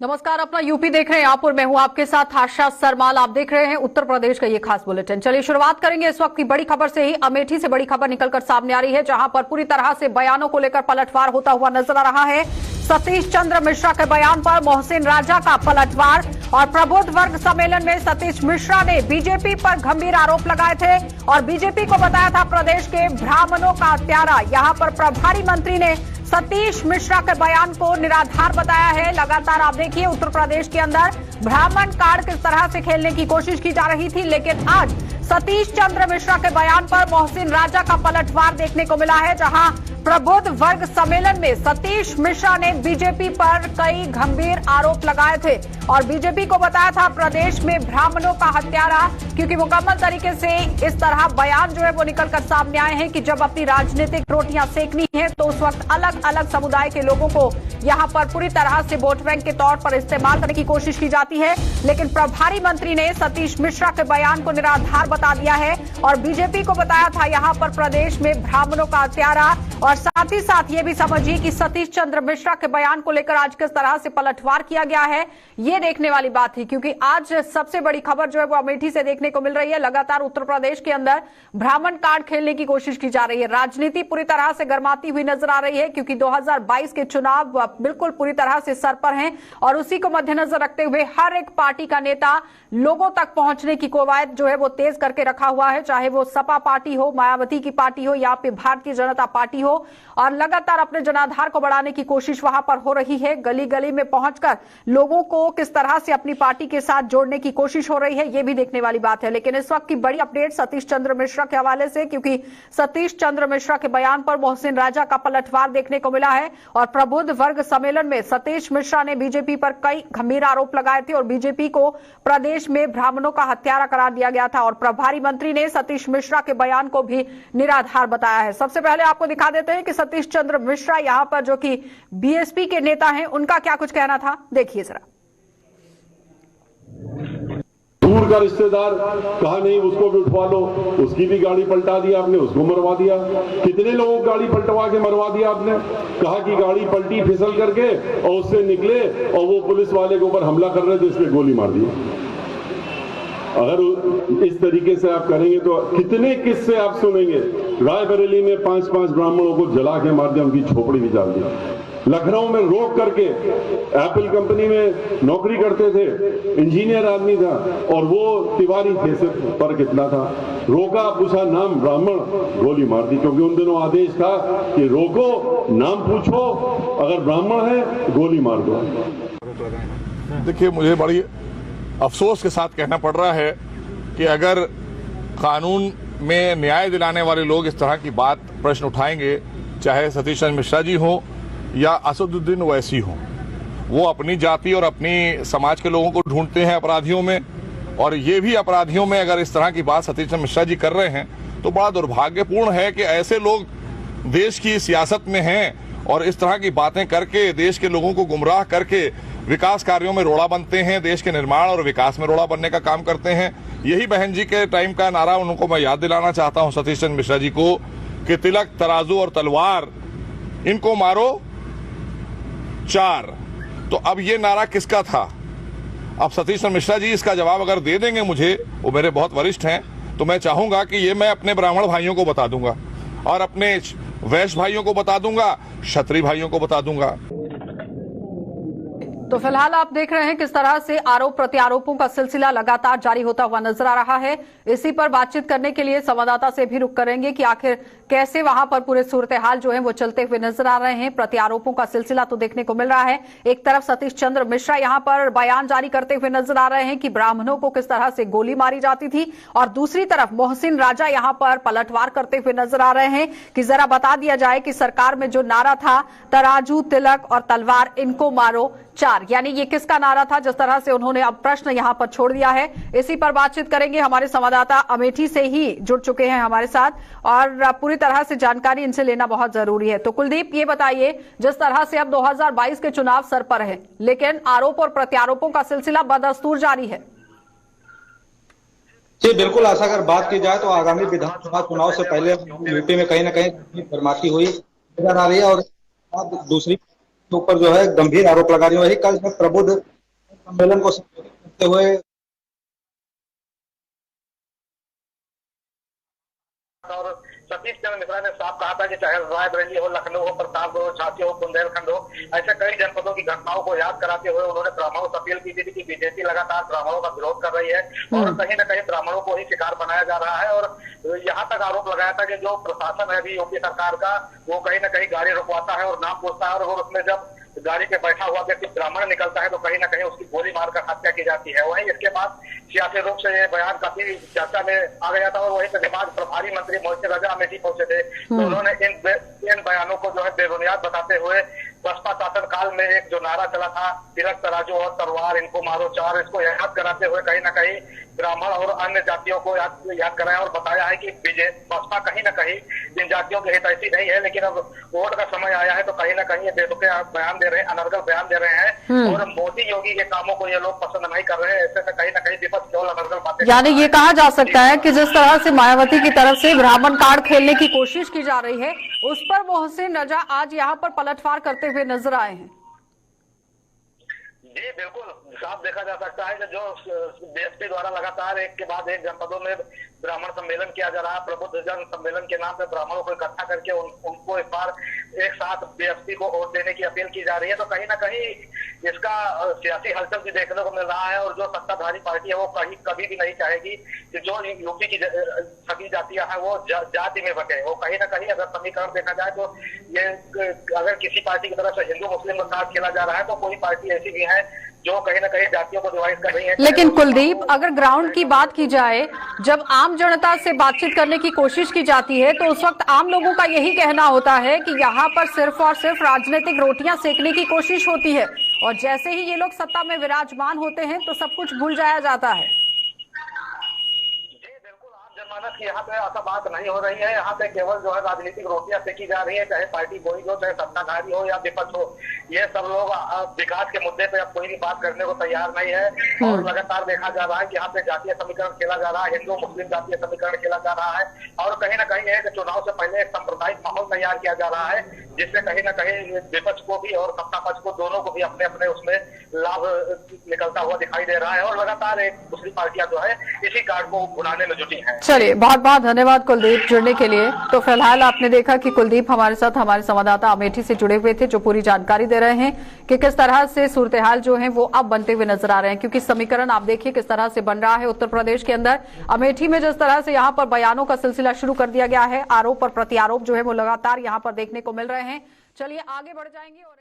नमस्कार, अपना यूपी देख रहे हैं आप और मैं हूं आपके साथ आशा सरमाल। आप देख रहे हैं उत्तर प्रदेश का ये खास बुलेटिन। चलिए शुरुआत करेंगे इस वक्त की बड़ी खबर से ही। अमेठी से बड़ी खबर निकलकर सामने आ रही है, जहां पर पूरी तरह से बयानों को लेकर पलटवार होता हुआ नजर आ रहा है। सतीश चंद्र मिश्रा के बयान पर मोहसिन राजा का पलटवार और प्रबुद्ध वर्ग सम्मेलन में सतीश मिश्रा ने बीजेपी पर गंभीर आरोप लगाए थे और बीजेपी को बताया था प्रदेश के ब्राह्मणों का हत्यारा। यहां पर प्रभारी मंत्री ने सतीश मिश्रा के बयान को निराधार बताया है। लगातार आप देखिए उत्तर प्रदेश के अंदर ब्राह्मण कार्ड किस तरह से खेलने की कोशिश की जा रही थी, लेकिन आज सतीश चंद्र मिश्रा के बयान पर मोहसिन राजा का पलटवार देखने को मिला है, जहां प्रबुद्ध वर्ग सम्मेलन में सतीश मिश्रा ने बीजेपी पर कई गंभीर आरोप लगाए थे और बीजेपी को बताया था प्रदेश में ब्राह्मणों का हत्यारा, क्योंकि मुकम्मल तरीके से इस तरह बयान जो है वो निकलकर सामने आए हैं कि जब अपनी राजनीतिक रोटियां सेकनी है तो उस वक्त अलग अलग समुदाय के लोगों को यहां पर पूरी तरह से वोट बैंक के तौर पर इस्तेमाल करने की कोशिश की जाती है। लेकिन प्रभारी मंत्री ने सतीश मिश्रा के बयान को निराधार बता दिया है और बीजेपी को बताया था यहां पर प्रदेश में ब्राह्मणों का हत्यारा। और साथ ही साथ ये भी समझिए कि सतीश चंद्र मिश्रा के बयान को लेकर आज किस तरह से पलटवार किया गया है, ये देखने वाली बात थी, क्योंकि आज सबसे बड़ी खबर जो है वो अमेठी से देखने को मिल रही है। लगातार उत्तर प्रदेश के अंदर ब्राह्मण कार्ड खेलने की कोशिश की जा रही है। राजनीति पूरी तरह से गर्माती हुई नजर आ रही है, क्योंकि 2022 के चुनाव बिल्कुल पूरी तरह से सर पर हैं और उसी को मद्देनजर रखते हुए हर एक पार्टी का नेता लोगों तक पहुंचने की कवायद जो है वो तेज करके रखा हुआ है, चाहे वो सपा पार्टी हो, मायावती की पार्टी हो या फिर भारतीय जनता पार्टी हो। और लगातार अपने जनाधार को बढ़ाने की कोशिश वहां पर हो रही है। गली गली में पहुंचकर लोगों को किस तरह से अपनी पार्टी के साथ जोड़ने की कोशिश हो रही है, ये भी देखने वाली बात है। लेकिन इस वक्त की बड़ी अपडेट सतीश चंद्र मिश्रा के हवाले से, क्योंकि सतीश चंद्र मिश्रा के बयान पर मोहसिन राजा का पलटवार देखने को मिला है और प्रबुद्ध वर्ग सम्मेलन में सतीश मिश्रा ने बीजेपी पर कई गंभीर आरोप लगाए थे और बीजेपी को प्रदेश में ब्राह्मणों का हत्यारा करार दिया गया था और प्रभारी मंत्री ने सतीश मिश्रा के बयान को भी निराधार बताया है। सबसे पहले आपको दिखा देते हैं कि सतीश चंद्र मिश्रा यहां पर जो कि बीएसपी के नेता हैं, उनका क्या कुछ कहना था, देखिए जरा। दूर का रिश्तेदार कहा नहीं उसको भी उठवा लो, उसकी भी गाड़ी पलटा दिया आपने, उसको मरवा दिया। कितने लोगों की गाड़ी पलटवा के मरवा दिया आपने। कहा कि गाड़ी पलटी फिसल करके और उससे निकले और वो पुलिस वाले के ऊपर हमला कर रहे थे, इसमें गोली मार दी। अगर इस तरीके से आप करेंगे तो कितने किस्से आप सुनेंगे। रायबरेली में 5-5 ब्राह्मणों को जला के मार दिया, उनकी झोपड़ी भी डाल दी। लखनऊ में रोक करके, एप्पल कंपनी में नौकरी करते थे, इंजीनियर आदमी था और वो तिवारी थे, पर कितना था, रोका, पूछा नाम ब्राह्मण, गोली मार दी। क्योंकि उन दिनों आदेश था कि रोको, नाम पूछो, अगर ब्राह्मण है गोली मार दो। देखिए, मुझे बड़ी अफसोस के साथ कहना पड़ रहा है कि अगर कानून में न्याय दिलाने वाले लोग इस तरह की बात प्रश्न उठाएंगे, चाहे सतीश चंद्र मिश्रा जी हो या असदुद्दीन ओवैसी हो, वो अपनी जाति और अपनी समाज के लोगों को ढूंढते हैं अपराधियों में, और ये भी अपराधियों में अगर इस तरह की बात सतीश चंद्र मिश्रा जी कर रहे हैं तो बड़ा दुर्भाग्यपूर्ण है कि ऐसे लोग देश की सियासत में हैं और इस तरह की बातें करके देश के लोगों को गुमराह करके विकास कार्यों में रोड़ा बनते हैं, देश के निर्माण और विकास में रोड़ा बनने का काम करते हैं। यही बहन जी के टाइम का नारा उनको मैं याद दिलाना चाहता हूं सतीश चंद्र मिश्रा जी को कि तिलक, तराजू और तलवार, इनको मारो 4। तो अब ये नारा किसका था? अब सतीश चंद्र मिश्रा जी इसका जवाब अगर दे देंगे मुझे, वो मेरे बहुत वरिष्ठ हैं, तो मैं चाहूंगा कि ये मैं अपने ब्राह्मण भाइयों को बता दूंगा और अपने वैश्य भाइयों को बता दूंगा, क्षत्रिय भाइयों को बता दूंगा। तो फिलहाल आप देख रहे हैं किस तरह से आरोप प्रत्यारोपों का सिलसिला लगातार जारी होता हुआ नजर आ रहा है। इसी पर बातचीत करने के लिए संवाददाता से भी रुक करेंगे कि आखिर कैसे वहां पर पूरे सूरत हाल जो है वो चलते हुए नजर आ रहे हैं। प्रत्यारोपों का सिलसिला तो देखने को मिल रहा है। एक तरफ सतीश चंद्र मिश्रा यहां पर बयान जारी करते हुए नजर आ रहे हैं कि ब्राह्मणों को किस तरह से गोली मारी जाती थी, और दूसरी तरफ मोहसिन राजा यहां पर पलटवार करते हुए नजर आ रहे हैं कि जरा बता दिया जाए कि सरकार में जो नारा था तराजू, तिलक और तलवार, इनको मारो 4, यानी ये किसका नारा था, जिस तरह से उन्होंने अब प्रश्न यहां पर छोड़ दिया है। इसी पर बातचीत करेंगे। हमारे संवाददाता अमेठी से ही जुड़ चुके हैं हमारे साथ और पूरी तरह से जानकारी इनसे लेना बहुत जरूरी है। तो कुलदीप, ये बताइए, जिस तरह से अब 2022 के चुनाव सर पर है, लेकिन आरोप और प्रत्यारोपों का सिलसिला बदस्तूर जारी है। जी बिल्कुल, आशा अगर बात की जाए तो आगामी विधानसभा चुनाव से पहले यूपी में कहीं ना कहीं फरमाती हुई नजर आ रही है और दूसरी ऊपर जो है गंभीर आरोप लगा रही है। वही कल प्रबुद्ध सम्मेलन को संबोधित करते हुए और सतीश चंद्र मिश्रा ने साफ कहा था कि चाहे रायबरेली हो, लखनऊ हो, प्रतापगढ़, झांसी हो, बुंदेलखंड हो, ऐसे कई जनपदों की घटनाओं को याद कराते हुए उन्होंने ब्राह्मणों से अपील की थी कि बीजेपी लगातार ब्राह्मणों का विरोध कर रही है और कहीं न कहीं ब्राह्मणों को ही शिकार बनाया जा रहा है। और यहाँ तक आरोप लगाया था कि जो प्रशासन है अभी यूपी सरकार का, वो कहीं न कहीं गाड़ी रुकवाता है और नाम पूछता है और उसमें जब गाड़ी पे बैठा हुआ व्यक्ति ब्राह्मण निकलता है तो कहीं ना कहीं उसकी गोली मारकर हत्या की जाती है। वहीं इसके बाद सियासी रूप से ये बयान काफी चर्चा में आ गया था और वहीं पर दिमाग प्रभारी मंत्री मोहित रजा अमेठी पहुंचे थे तो उन्होंने इन बयानों को जो है बेबुनियाद बताते हुए बसपा शासन काल में एक जो नारा चला था, तिलक तराजू और तलवार इनको मारो चार, इसको याद कराते हुए कहीं ना कहीं ब्राह्मण और अन्य जातियों को याद कराया और बताया है कि बसपा कहीं ना कहीं इन जातियों की हितैषी नहीं है, लेकिन अब वोट का समय आया है तो कहीं ना कहीं ये बेतुके बयान दे रहे हैं, अनर्गल बयान दे रहे हैं और मोदी योगी के कामों को ये लोग पसंद नहीं कर रहे हैं। ऐसे में कहीं ना कहीं विपक्ष केवल अनर्गल बातें, यानी ये कहा जा सकता है कि जिस तरह से मायावती की तरफ से ब्राह्मण कार्ड खेलने की कोशिश की जा रही है, उस पर मोहसिन रजा आज यहाँ पर पलटवार करते हुए नजर आए हैं। जी बिल्कुल, साफ देखा जा सकता है कि जो बीएसपी द्वारा लगातार एक के बाद एक जनपदों में ब्राह्मण सम्मेलन किया जा रहा है, प्रबुद्ध जन सम्मेलन के नाम पे ब्राह्मणों को इकट्ठा करके उनको एक बार एक साथ बीएसपी को वोट देने की अपील की जा रही है, तो कहीं ना कहीं इसका सियासी हलचल भी देखने को मिल रहा है। और जो सत्ताधारी पार्टी है वो कभी भी नहीं चाहेगी कि जो यूपी की सभी जातियां हैं वो जाति में बटे। वो कहीं ना कहीं अगर समीकरण देखा जाए तो ये अगर किसी पार्टी की तरफ से हिंदू मुस्लिम का कार्ड खेला जा रहा है तो कोई पार्टी ऐसी भी है जो कहीं ना कहीं जातियों को डिवाइड कर रही है। लेकिन कुलदीप, अगर ग्राउंड की बात की जाए, जब आम जनता से बातचीत करने की कोशिश की जाती है तो उस वक्त आम लोगों का यही कहना होता है कि यहाँ पर सिर्फ और सिर्फ राजनीतिक रोटियां सेकने की कोशिश होती है और जैसे ही ये लोग सत्ता में विराजमान होते हैं तो सब कुछ भूल जाया जाता है। जनमानस की यहाँ पे ऐसा बात नहीं हो रही है, यहाँ पे केवल जो है राजनीतिक रोटियां सेकी जा रही है, चाहे पार्टी कोई हो, चाहे सत्ताधारी हो या विपक्ष हो। ये सब लोग विकास के मुद्दे पे अब कोई भी बात करने को तैयार नहीं है और लगातार देखा जा रहा है कि यहाँ पे जातीय समीकरण खेला जा रहा है, हिंदू मुस्लिम जातीय समीकरण खेला जा रहा है और कहीं ना कहीं एक चुनाव से पहले एक सांप्रदायिक माहौल तैयार किया जा रहा है, जिससे कहीं ना कहीं विपक्ष को भी और सत्ता पक्ष को दोनों को भी अपने अपने उसमें लाभ निकलता हुआ दिखाई दे रहा है और लगातार एक दूसरी पार्टियां जो है इसी कार्ड को भुनाने में जुटी है। चलिए, बहुत बहुत धन्यवाद कुलदीप जुड़ने के लिए। तो फिलहाल आपने देखा कि कुलदीप हमारे साथ हमारे संवाददाता अमेठी से जुड़े हुए थे, जो पूरी जानकारी दे रहे हैं कि किस तरह से सूरत हाल जो है वो अब बनते हुए नजर आ रहे हैं, क्योंकि समीकरण आप देखिए किस तरह से बन रहा है उत्तर प्रदेश के अंदर। अमेठी में जिस तरह से यहाँ पर बयानों का सिलसिला शुरू कर दिया गया है, आरोप और प्रत्यारोप जो है वो लगातार यहाँ पर देखने को मिल रहे हैं। चलिए आगे बढ़ जाएंगे और